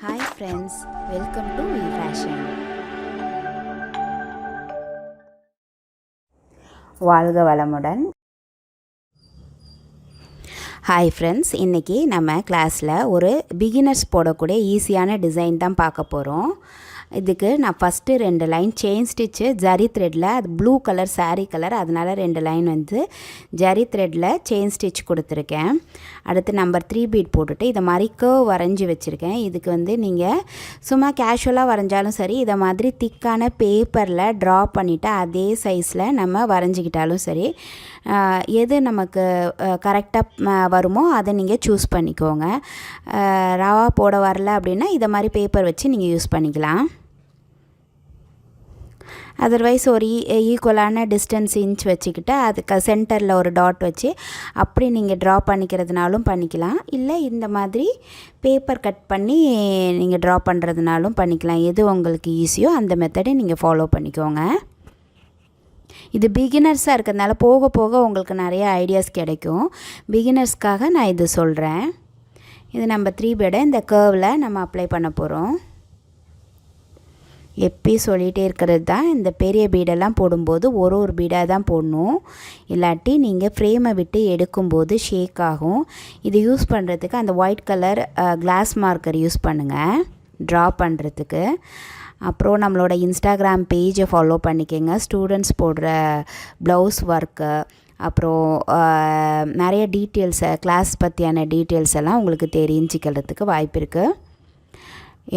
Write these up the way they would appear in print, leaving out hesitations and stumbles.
Hi friends, welcome to eFashion. வாழ்க வளமுடன். Hi friends, இன்றைக்கி நம்ம கிளாஸில் ஒரு பிகினர்ஸ் போடக்கூடிய ஈஸியான டிசைன் தான் பார்க்க போகிறோம். இதுக்கு நான் first 2 line chain stitch zari த்ரெட்டில், அது ப்ளூ கலர் சாரீ கலர், அதனால் 2 லைன் வந்து ஜரி த்ரெட்டில் செயின் ஸ்டிச் கொடுத்துருக்கேன். அடுத்து நம்பர் 3 பீட் போட்டுட்டு இதை மாதிரி கர்வ் வரைஞ்சி வச்சுருக்கேன். இதுக்கு வந்து நீங்கள் சும்மா கேஷுவலாக வரைஞ்சாலும் சரி, இதை மாதிரி திக்கான பேப்பரில் ட்ரா பண்ணிவிட்டு அதே சைஸில் நம்ம வரைஞ்சிக்கிட்டாலும் சரி, எது நமக்கு கரெக்டாக வருமோ அதை நீங்கள் சூஸ் பண்ணிக்கோங்க. ரவா போட வரல அப்படின்னா இதை மாதிரி பேப்பர் வச்சு நீங்கள் யூஸ் பண்ணிக்கலாம். அதர்வைஸ் ஒரு ஈக்குவலான டிஸ்டன்ஸ் இன்ச் வச்சுக்கிட்டு அதுக்கு சென்டரில் ஒரு டாட் வச்சு அப்படி நீங்கள் ட்ரா பண்ணிக்கிறதுனாலும் பண்ணிக்கலாம். இல்லை இந்த மாதிரி பேப்பர் கட் பண்ணி நீங்கள் ட்ரா பண்ணுறதுனாலும் பண்ணிக்கலாம். எது உங்களுக்கு ஈஸியோ அந்த மெத்தடை நீங்கள் ஃபாலோ பண்ணிக்கோங்க. இது பிகினர்ஸாக இருக்கிறதுனால போக போக உங்களுக்கு நிறைய ஐடியாஸ் கிடைக்கும். பிகினர்ஸ்க்காக நான் இது சொல்கிறேன். இது நம்ம 3 பீடை இந்த கர்வில் நம்ம அப்ளை பண்ண போகிறோம். எப்பயும் சொல்லிகிட்டே இருக்கிறது தான், இந்த பெரிய பீடெல்லாம் போடும்போது ஒரு பீடாக தான் போடணும். இல்லாட்டி நீங்கள் ஃப்ரேமை விட்டு எடுக்கும்போது ஷேக் ஆகும். இது யூஸ் பண்ணுறதுக்கு அந்த white colour glass marker use பண்ணுங்கள் ட்ரா பண்ணுறதுக்கு. அப்புறம் நம்மளோட இன்ஸ்டாகிராம் பேஜை ஃபாலோ பண்ணிக்கோங்க. ஸ்டூடெண்ட்ஸ் போடுற ப்ளவுஸ் ஒர்க்கு, அப்புறம் நிறைய டீட்டெயில்ஸை, கிளாஸ் பற்றியான டீட்டெயில்ஸ் எல்லாம் உங்களுக்கு தெரிஞ்சிக்கிறதுக்கு வாய்ப்பு இருக்குது.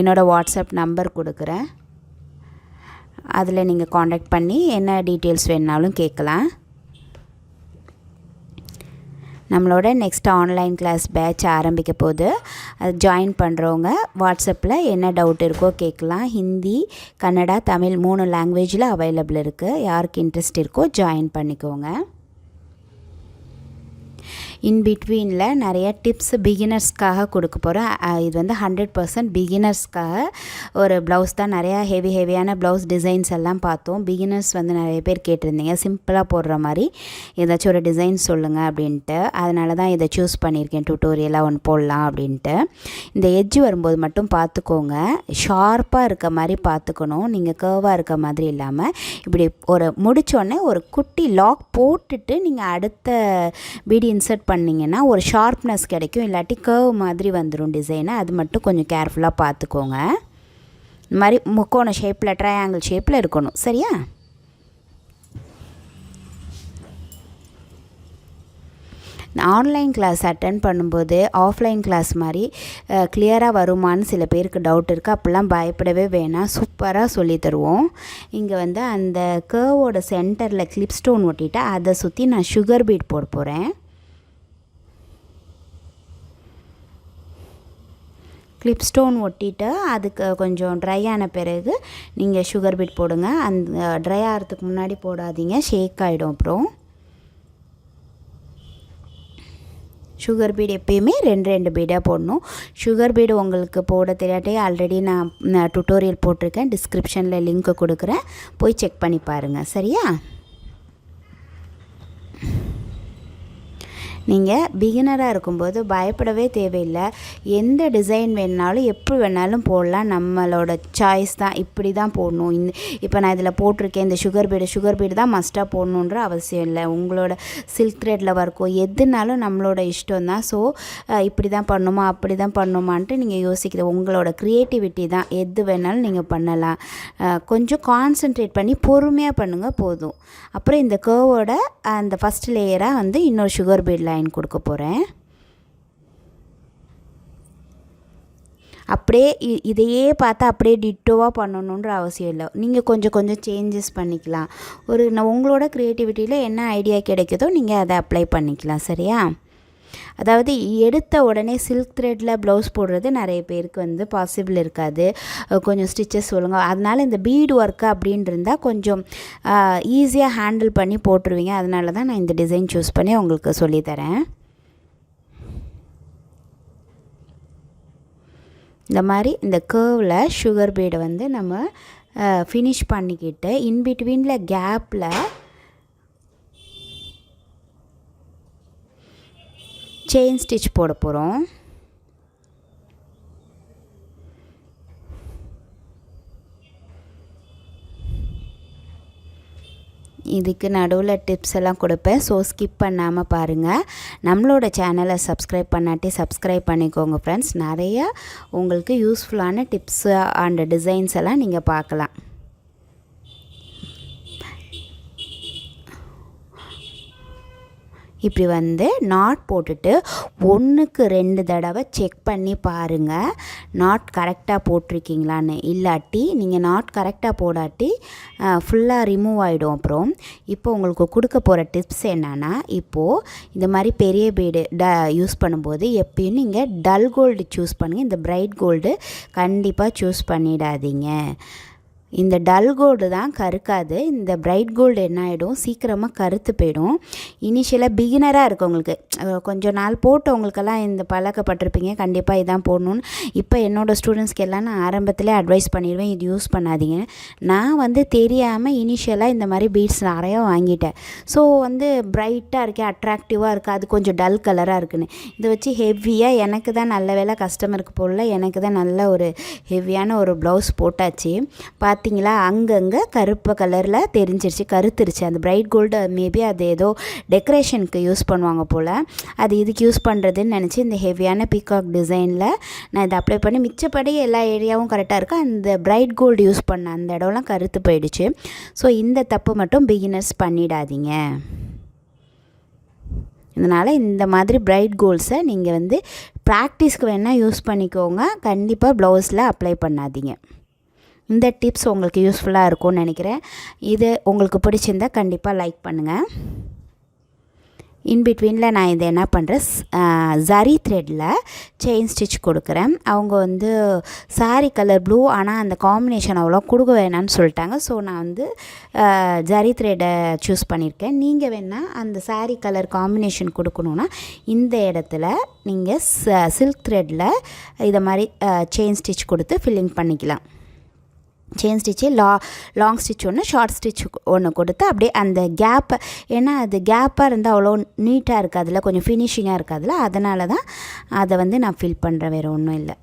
என்னோடய வாட்ஸ்அப் நம்பர் கொடுக்குறேன், அதில் நீங்கள் காண்டாக்ட் பண்ணி என்ன டீட்டெயில்ஸ் வேணுனாலும் கேட்கலாம். நம்மளோட நெக்ஸ்ட் ஆன்லைன் கிளாஸ் பேட்ச் ஆரம்பிக்க போது அது ஜாயின் பண்ணுறவங்க வாட்ஸ்அப்பில் என்ன டவுட் இருக்கோ கேட்கலாம். ஹிந்தி, கன்னடா, தமிழ் 3 லாங்குவேஜில் அவைலபிள் இருக்குது. யாருக்கு இன்ட்ரெஸ்ட் இருக்கோ ஜாயின் பண்ணிக்கோங்க. இன்பிட்வீனில் நிறைய டிப்ஸ் பிகினர்ஸ்க்காக கொடுக்க போகிறேன். இது வந்து 100% பிகினர்ஸ்க்காக ஒரு ப்ளவுஸ் தான். நிறையா ஹெவியான ப்ளவுஸ் டிசைன்ஸ் எல்லாம் பார்த்தோம். பிகினர்ஸ் வந்து நிறைய பேர் கேட்டிருந்தீங்க, சிம்பிளாக போடுற மாதிரி ஏதாச்சும் ஒரு டிசைன் சொல்லுங்கள் அப்படின்ட்டு. அதனால தான் இதை சூஸ் பண்ணியிருக்கேன், டியூட்டோரியலாக ஒன்று போடலாம் அப்படின்ட்டு. இந்த எட்ஜ் வரும்போது மட்டும் பார்த்துக்கோங்க, ஷார்ப்பாக இருக்க மாதிரி பார்த்துக்கணும். நீங்கள் கர்வாக இருக்க மாதிரி இல்லாமல் இப்படி ஒரு முடித்தோடனே ஒரு குட்டி லாக் போட்டுட்டு நீங்கள் அடுத்த பீடி இன்சர்ட் பண்ணிங்கன்னா ஒரு ஷார்ப்னஸ் கிடைக்கும். இல்லாட்டி கர்வ் மாதிரி வந்துடும் டிசைனை. அது மட்டும் கொஞ்சம் கேர்ஃபுல்லாக பார்த்துக்கோங்க. இந்த மாதிரி முக்கோண ஷேப்பில், ட்ரையாங்கிள் ஷேப்பில் இருக்கணும். சரியா? ஆன்லைன் கிளாஸ் அட்டன் பண்ணும்போது ஆஃப்லைன் கிளாஸ் மாதிரி கிளியராக வருமானு சில பேருக்கு டவுட் இருக்குது. அப்படிலாம் பயப்படவே வேணாம், சூப்பராக சொல்லி தருவோம். இங்கே வந்து அந்த கர்வோட சென்டரில் கிளிப் ஸ்டோன் ஒட்டிட்டு அதை சுற்றி நான் சுகர் பீட் போட போகிறேன். கிளிப் ஸ்டோன் ஒட்டிட்டு அதுக்கு கொஞ்சம் ட்ரை ஆன பிறகு நீங்கள் சுகர் பீட் போடுங்க. அந்த ட்ரை ஆகிறதுக்கு முன்னாடி போடாதீங்க, ஷேக் ஆகிடும். அப்புறம் சுகர் பீடு எப்பயுமே 2 பீடாக போடணும். சுகர் பீடு உங்களுக்கு போட தெரியாட்டே ஆல்ரெடி நான் டுட்டோரியல் போட்டிருக்கேன், டிஸ்கிரிப்ஷனில் லிங்க்கு கொடுக்குறேன், போய் செக் பண்ணி பாருங்கள். சரியா? நீங்கள் பிகினராக இருக்கும்போது பயப்படவே தேவையில்லை. எந்த டிசைன் வேணுனாலும் எப்படி வேணாலும் போடலாம், நம்மளோட சாய்ஸ் தான். இப்படி தான் போடணும், இப்போ நான் இதில் போட்டிருக்கேன் இந்த சுகர் பீடு தான் மஸ்ட்டாக போடணுன்ற அவசியம் இல்லை. உங்களோட சில்க் த்ரெட்டில் ஒர்க்கோ எதுனாலும் நம்மளோட இஷ்டம் தான். ஸோ இப்படி தான் பண்ணணுமா அப்படி தான் பண்ணணுமான்ட்டு நீங்கள் யோசிக்கிறது உங்களோட க்ரியேட்டிவிட்டி தான். எது வேணாலும் நீங்கள் பண்ணலாம். கொஞ்சம் கான்சென்ட்ரேட் பண்ணி பொறுமையாக பண்ணுங்கள் போதும். அப்புறம் இந்த கர்வோட அந்த ஃபஸ்ட் லேயராக வந்து இன்னொரு சுகர் பீட் லைன் கொடுக்க போகிறேன். அப்படியே இதையே பார்த்தா அப்படியே டிட்டோவாக பண்ணணுன்ற அவசியம் இல்லை. நீங்கள் கொஞ்சம் சேஞ்சஸ் பண்ணிக்கலாம். உங்களோட க்ரியேட்டிவிட்டியில் என்ன ஐடியா கிடைக்குதோ நீங்கள் அதை அப்ளை பண்ணிக்கலாம். சரியா? அதாவது எடுத்த உடனே சில்க் த்ரெட்டில் ப்ளவுஸ் போடுறது நிறைய பேருக்கு வந்து பாசிபிள் இருக்காது. கொஞ்சம் ஸ்டிச்சஸ் சொல்லுங்கள். அதனால் இந்த பீடு ஒர்க்கு அப்படின்னு இருந்தால் கொஞ்சம் ஈஸியாக ஹேண்டில் பண்ணி போட்டுருவீங்க. அதனால தான் நான் இந்த டிசைன் சூஸ் பண்ணி உங்களுக்கு சொல்லித்தரேன். இந்த மாதிரி இந்த கர்வில் சுகர் பீடை வந்து நம்ம ஃபினிஷ் பண்ணிக்கிட்டு இன்பிட்வீனில் கேப்பில் செயின் ஸ்டிச் போட போகிறோம். இதுக்கு நடுவில் டிப்ஸ் எல்லாம் கொடுப்பேன். ஸோ ஸ்கிப் பண்ணாமல் பாருங்கள். நம்மளோட சேனலை சப்ஸ்கிரைப் பண்ணாட்டி சப்ஸ்கிரைப் பண்ணிக்கோங்க ஃப்ரெண்ட்ஸ். நிறையா உங்களுக்கு யூஸ்ஃபுல்லான டிப்ஸு அண்ட் டிசைன்ஸ் எல்லாம் நீங்கள் பார்க்கலாம். இப்படி வந்து நாட் போட்டுட்டு 1க்கு 2 தடவை செக் பண்ணி பாருங்கள், நாட் கரெக்டாக போட்டிருக்கீங்களான்னு. இல்லாட்டி நீங்கள் நாட் கரெக்டாக போடாட்டி ஃபுல்லாக ரிமூவ் ஆகிடும். அப்புறம் இப்போ உங்களுக்கு கொடுக்க போகிற டிப்ஸ் என்னென்னா, இப்போது இந்த மாதிரி பெரிய பீடு யூஸ் பண்ணும்போது எப்பயும் நீங்கள் டல் கோல்டு சூஸ் பண்ணுங்கள். இந்த பிரைட் கோல்டு கண்டிப்பாக சூஸ் பண்ணிடாதீங்க. இந்த டல் கோல்டு தான் கருக்காது. இந்த பிரைட் கோல்டு என்ன ஆகிடும், சீக்கிரமாக கருத்து போயிடும். இனிஷியலாக பிகினராக இருக்கவங்களுக்கு, கொஞ்சம் நாள் போட்டவங்களுக்கெல்லாம் இந்த பழக்கப்பட்டிருப்பீங்க, கண்டிப்பாக இதான் போடணுன்னு. இப்போ என்னோடய ஸ்டூடெண்ட்ஸ்க்கு எல்லாம் நான் ஆரம்பத்திலே அட்வைஸ் பண்ணிடுவேன், இது யூஸ் பண்ணாதீங்க. நான் வந்து தெரியாமல் இனிஷியலாக இந்த மாதிரி பீட்ஸ் நிறையா வாங்கிட்டேன். ஸோ வந்து பிரைட்டாக இருக்கே, அட்ராக்டிவாக இருக்குது, அது கொஞ்சம் டல் கலராக இருக்குன்னு இதை வச்சு ஹெவியாக எனக்கு தான் நல்ல வேலை கஸ்டமருக்கு போடல, எனக்கு தான் நல்ல ஒரு ஹெவியான ஒரு ப்ளவுஸ் போட்டாச்சு. பார்த்தீங்களா, அங்கங்கே கருப்பு கலரில் தெரிஞ்சிருச்சு, கருத்துருச்சு. அந்த பிரைட் கோல்டு மேபி அது ஏதோ டெக்கரேஷனுக்கு யூஸ் பண்ணுவாங்க போல், அது இதுக்கு யூஸ் பண்ணுறதுன்னு நினச்சி இந்த ஹெவியான பீகாக் டிசைனில் நான் இதை அப்ளை பண்ணி மிச்சப்படி எல்லா ஏரியாவும் கரெக்டாக இருக்குது. அந்த பிரைட் கோல்டு யூஸ் பண்ண அந்த இடம்லாம் கருத்து போயிடுச்சு. ஸோ இந்த தப்பு மட்டும் பிகினர்ஸ் பண்ணிடாதீங்க. இதனால் இந்த மாதிரி பிரைட் கோல்ட்ஸை நீங்கள் வந்து ப்ராக்டிஸ்க்கு வேணால் யூஸ் பண்ணிக்கோங்க, கண்டிப்பாக ப்ளவுஸில் அப்ளை பண்ணாதீங்க. இந்த டிப்ஸ் உங்களுக்கு யூஸ்ஃபுல்லாக இருக்கும்னு நினைக்கிறேன். இது உங்களுக்கு பிடிச்சிருந்தால் கண்டிப்பாக லைக் பண்ணுங்கள். இன்பிட்வீனில் நான் இதை என்ன பண்ணுறேன், ஜரி த்ரெட்டில் செயின் ஸ்டிச் கொடுக்குறேன். அவங்க வந்து சாரி கலர் ப்ளூ, ஆனால் அந்த காம்பினேஷன் அவ்வளோ கொடுக்க வேணான்னு சொல்லிட்டாங்க. ஸோ நான் வந்து ஜரி த்ரெட்டை சூஸ் பண்ணியிருக்கேன். நீங்கள் வேணால் அந்த சாரி கலர் காம்பினேஷன் கொடுக்கணுன்னா இந்த இடத்துல நீங்கள் சில்க் த்ரெட்டில் இதை மாதிரி செயின் ஸ்டிச் கொடுத்து ஃபில்லிங் பண்ணிக்கலாம். செயின் ஸ்டிச்சு லாங் ஸ்டிச் ஒன்று, ஷார்ட் ஸ்டிச் ஒன்று கொடுத்து அப்படியே அந்த கேப்பை, ஏன்னா அது கேப்பாக இருந்தால் அவ்வளோ நீட்டாக இருக்காதுல, கொஞ்சம் ஃபினிஷிங்காக இருக்காதுல, அதனால தான் அதை வந்து நான் ஃபில் பண்ணுறேன், வேறு ஒன்றும் இல்லை.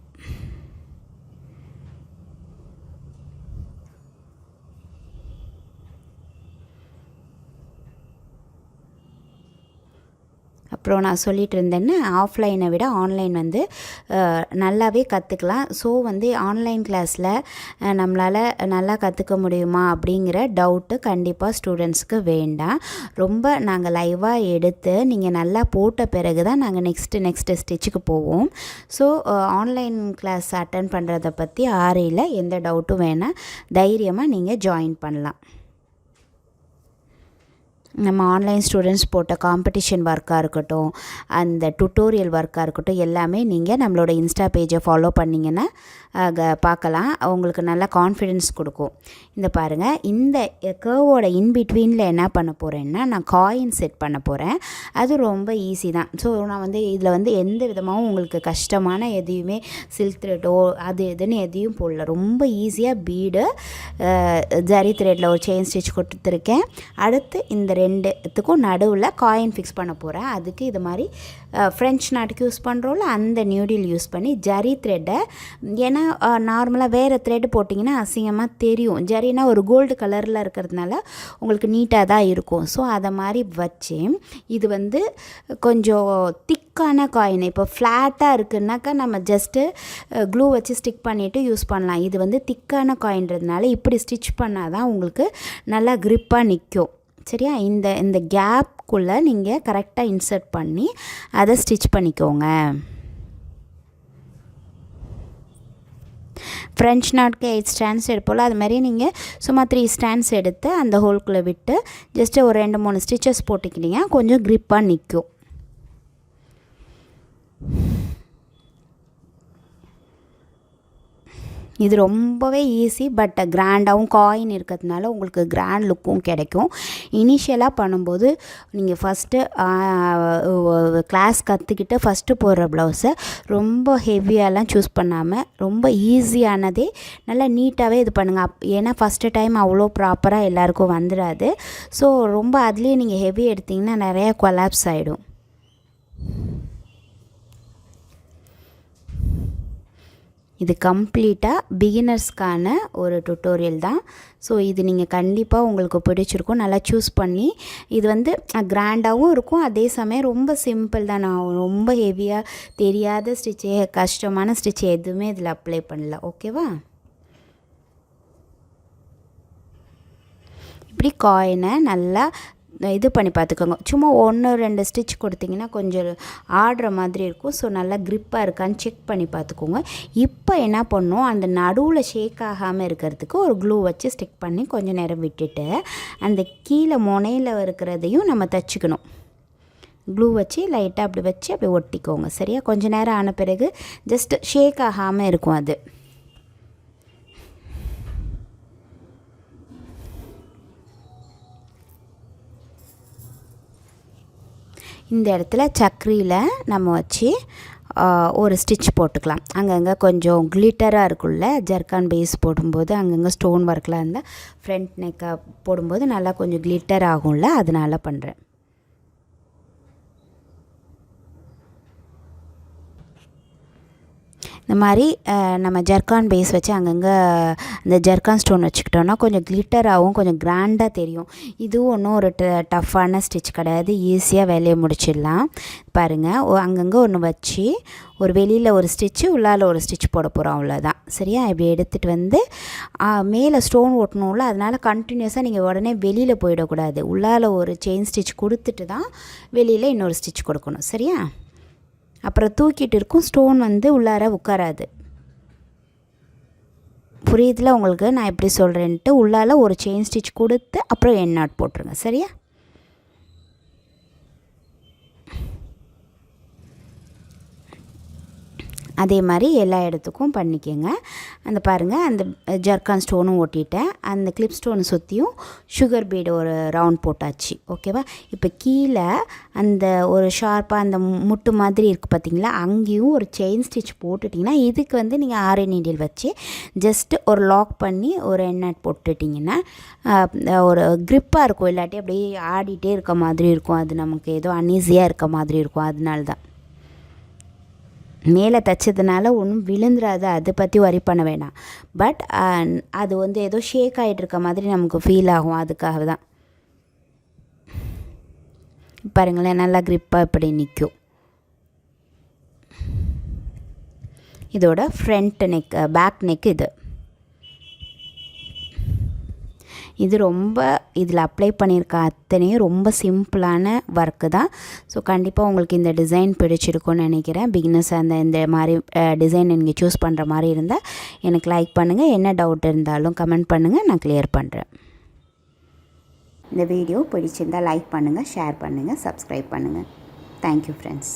அப்புறம் நான் சொல்லிகிட்டு இருந்தேன்னா, ஆஃப்லைனை விட ஆன்லைன் வந்து நல்லாவே கற்றுக்கலாம். ஸோ வந்து ஆன்லைன் கிளாஸில் நம்மளால் நல்லா கற்றுக்க முடியுமா அப்படிங்கிற டவுட்டு கண்டிப்பாக ஸ்டூடெண்ட்ஸ்க்கு வேண்டாம். ரொம்ப நாங்கள் லைவாக எடுத்து நீங்கள் நல்லா போட்ட பிறகு தான் நாங்கள் நெக்ஸ்ட்டு ஸ்டிச்சுக்கு போவோம். ஸோ ஆன்லைன் கிளாஸ் அட்டன் பண்ணுறதை பற்றி ஆரியில் எந்த டவுட்டும் வேணாம், தைரியமாக நீங்கள் ஜாயின் பண்ணலாம். நம்ம ஆன்லைன் ஸ்டூடெண்ட்ஸ் போட்ட காம்படிஷன் ஒர்க்காக இருக்கட்டும், அந்த டுட்டோரியல் ஒர்க்காக இருக்கட்டும், எல்லாமே நீங்கள் நம்மளோட இன்ஸ்டா பேஜை ஃபாலோ பண்ணிங்கன்னா பார்க்கலாம். உங்களுக்கு நல்லா கான்ஃபிடென்ஸ் கொடுக்கும். இந்த பாருங்கள், இந்த கர்வோட இன்பிட்வீனில் என்ன பண்ண போகிறேன்னா, நான் காயின் செட் பண்ண போகிறேன். அது ரொம்ப ஈஸி தான். ஸோ நான் வந்து இதில் வந்து எந்த விதமாகவும் உங்களுக்கு கஷ்டமான எதையுமே சில்க் த்ரெட்டோ அது எதுன்னு எதையும் போடல. ரொம்ப ஈஸியாக பீடு ஜரி த்ரெட்டில் ஒரு செயின் ஸ்டிச் கொடுத்துருக்கேன். அடுத்து இந்த ரெண்டுத்துக்கும் நடுவில் காயின் ஃபிக்ஸ் பண்ண போகிறேன். அதுக்கு இது மாதிரி ஃப்ரெஞ்ச் நாட்டுக்கு யூஸ் பண்ணுறோம்ல, அந்த நியூடில் யூஸ் பண்ணி ஜரி த்ரெட்டை, ஏன்னா நார்மலாக வேறு த்ரெட் போட்டிங்கன்னா அசிங்கமாக தெரியும். ஜரினா ஒரு கோல்டு கலரில் இருக்கிறதுனால உங்களுக்கு நீட்டாக தான் இருக்கும். ஸோ அதை மாதிரி வச்சு, இது வந்து கொஞ்சம் திக்கான காயின். இப்போ ஃப்ளாட்டாக இருக்குன்னாக்கா நம்ம ஜஸ்ட்டு க்ளூ வச்சு ஸ்டிக் பண்ணிவிட்டு யூஸ் பண்ணலாம். இது வந்து திக்கான காயின்றதுனால இப்படி ஸ்டிச் பண்ணால் தான் உங்களுக்கு நல்லா க்ரிப்பாக நிற்கும். சரியா, இந்த கேப்புக்குள்ளே நீங்கள் கரெக்டாக இன்சர்ட் பண்ணி அதை ஸ்டிச் பண்ணிக்கோங்க. ஃப்ரெஞ்ச் நாட்க்கு 8 ஸ்டாண்ட்ஸ் எடுப்போல் அது மாதிரி நீங்கள் சும்மா 3 ஸ்டாண்ட்ஸ் எடுத்து அந்த ஹோல்குள்ளே விட்டு ஜஸ்ட்டு ஒரு 2-3 ஸ்டிச்சஸ் போட்டுக்கிட்டீங்க, கொஞ்சம் க்ரிப்பாக நிற்கும். இது ரொம்பவே ஈஸி, பட் கிராண்டாகவும் காயின் இருக்கிறதுனால உங்களுக்கு கிராண்ட் லுக்கும் கிடைக்கும். இனிஷியலாக பண்ணும்போது நீங்கள் ஃபஸ்ட்டு கிளாஸ் கற்றுக்கிட்டு ஃபஸ்ட்டு போடுற ப்ளவுஸை ரொம்ப ஹெவியாலாம் சூஸ் பண்ணாமல் ரொம்ப ஈஸியானதே நல்லா நீட்டாகவே இது பண்ணுங்கள். ஏன்னா ஃபஸ்ட்டு டைம் அவ்வளோ ப்ராப்பராக எல்லாேருக்கும் வந்துடாது. ஸோ ரொம்ப அதுலேயே நீங்கள் ஹெவி எடுத்திங்கன்னா நிறையா கொலாப்ஸ் ஆகிடும். இது கம்ப்ளீட்டாக பிகினர்ஸ்க்கான ஒரு டுட்டோரியல் தான். ஸோ இது நீங்கள் கண்டிப்பாக உங்களுக்கு பிடிச்சிருக்கும். நல்லா சூஸ் பண்ணி இது வந்து கிராண்டாகவும் இருக்கும், அதே சமயம் ரொம்ப சிம்பிள் தான். நான் ரொம்ப ஹெவியாக தெரியாத ஸ்டிச்சு, கஷ்டமான ஸ்டிச் எதுவுமே இதில் அப்ளை பண்ணல. ஓகேவா? இப்படி காயினை நல்லா இது பண்ணி பார்த்துக்கோங்க. சும்மா 1-2 ஸ்டிச் கொடுத்திங்கன்னா கொஞ்சம் ஆடுற மாதிரி இருக்கும். ஸோ நல்லா க்ரிப்பாக இருக்கான்னு செக் பண்ணி பார்த்துக்கோங்க. இப்போ என்ன பண்ணோம், அந்த நடுவில் ஷேக் ஆகாமல் இருக்கிறதுக்கு ஒரு க்ளூ வச்சு ஸ்டிக் பண்ணி கொஞ்சம் நேரம் விட்டுட்டு அந்த கீழே முனையில் இருக்கிறதையும் நம்ம தைச்சிக்கணும். க்ளூ வச்சு லைட்டாக அப்படி வச்சு அப்படி ஒட்டிக்கோங்க. சரியா? கொஞ்சம் நேரம் ஆன பிறகு ஜஸ்ட் ஷேக் ஆகாமல் இருக்கும் அது. இந்த இடத்துல சக்கரியில் நம்ம வச்சு ஒரு ஸ்டிச் போட்டுக்கலாம். அங்கங்கே கொஞ்சம் கிளிட்டராக இருக்குல்ல, ஜர்கான் பேஸ் போடும்போது அங்கங்கே ஸ்டோன் ஒர்க்லாம் இருந்தால் ஃப்ரண்ட் நெக்காக போடும்போது நல்லா கொஞ்சம் கிளிட்டர் ஆகும்ல, அதனால பண்ணுறேன். இந்த மாதிரி நம்ம ஜர்கான் பேஸ் வச்சு அங்கங்கே இந்த ஜர்கான் ஸ்டோன் வச்சுக்கிட்டோன்னா கொஞ்சம் கிளிட்டராகவும் கொஞ்சம் கிராண்டாக தெரியும். இதுவும் ஒன்றும் ஒரு டஃப்பான ஸ்டிச் கிடையாது, ஈஸியாக வேலையை முடிச்சிடலாம். பாருங்கள், அங்கங்கே ஒன்று வச்சு ஒரு வெளியில் ஒரு ஸ்டிச்சு, உள்ளால் ஒரு ஸ்டிச் போட போகிறோம், அவ்வளோதான். சரியா? இப்படி எடுத்துகிட்டு வந்து மேலே ஸ்டோன் ஓட்டணும்ல, அதனால் கண்டினியூஸாக நீங்கள் உடனே வெளியில் போயிடக்கூடாது. உள்ளால் ஒரு செயின் ஸ்டிச் கொடுத்துட்டு தான் வெளியில் இன்னொரு ஸ்டிச் கொடுக்கணும். சரியா? அப்புறம் தூக்கிட்டு இருக்கும், ஸ்டோன் வந்து உள்ளார உட்காராது. புரியுதுல உங்களுக்கு நான் எப்படி சொல்கிறேன்ட்டு? உள்ளால ஒரு செயின் ஸ்டிச் கொடுத்து அப்புறம் என் நாட் போட்டுருங்க. சரியா? அதே மாதிரி எல்லா இடத்துக்கும் பண்ணிக்கோங்க. அந்த பாருங்கள், அந்த ஜர்கான் ஸ்டோனும் ஒட்டிட்டேன், அந்த கிளிப் ஸ்டோனை சுற்றியும் சுகர் பீடு ஒரு ரவுண்ட் போட்டாச்சு. ஓகேவா? இப்போ கீழே அந்த ஒரு ஷார்ப்பாக அந்த முட்டு மாதிரி இருக்குது பார்த்தீங்களா, அங்கேயும் ஒரு செயின் ஸ்டிச் போட்டுட்டிங்கன்னா இதுக்கு வந்து நீங்கள் ஆரி நீடில் வச்சு ஜஸ்ட்டு ஒரு லாக் பண்ணி ஒரு எண்ணெட் போட்டுட்டிங்கன்னா ஒரு க்ரிப்பாக இருக்கும். இல்லாட்டி அப்படியே ஆடிட்டே இருக்க மாதிரி இருக்கும், அது நமக்கு ஏதோ அன்ஈஸியாக இருக்க மாதிரி இருக்கும். அதனால தான் மேலே தைச்சதுனால ஒன்றும் விழுந்துராது, அதை பற்றி வரி பண்ண வேண்டாம். பட் அது வந்து ஏதோ ஷேக் ஆகிட்டு இருக்க மாதிரி நமக்கு ஃபீல் ஆகும், அதுக்காக தான். பாருங்களேன், நல்லா க்ரிப்பாக இப்படி நிற்கும். இதோட ஃப்ரண்ட் நெக், பேக் நெக் இது ரொம்ப இதில் அப்ளை பண்ணியிருக்க அத்தனையும் ரொம்ப சிம்பிளான ஒர்க்கு தான். ஸோ கண்டிப்பாக உங்களுக்கு இந்த டிசைன் பிடிச்சிருக்கும்னு நினைக்கிறேன். பிகினர்ஸ் இந்த மாதிரி டிசைன் நீங்கள் சூஸ் பண்ணுற மாதிரி இருந்தால் எனக்கு லைக் பண்ணுங்கள். என்ன டவுட் இருந்தாலும் கமெண்ட் பண்ணுங்கள், நான் கிளியர் பண்ணுறேன். இந்த வீடியோ பிடிச்சிருந்தால் லைக் பண்ணுங்கள், ஷேர் பண்ணுங்கள், சப்ஸ்கிரைப் பண்ணுங்கள். Thank you friends.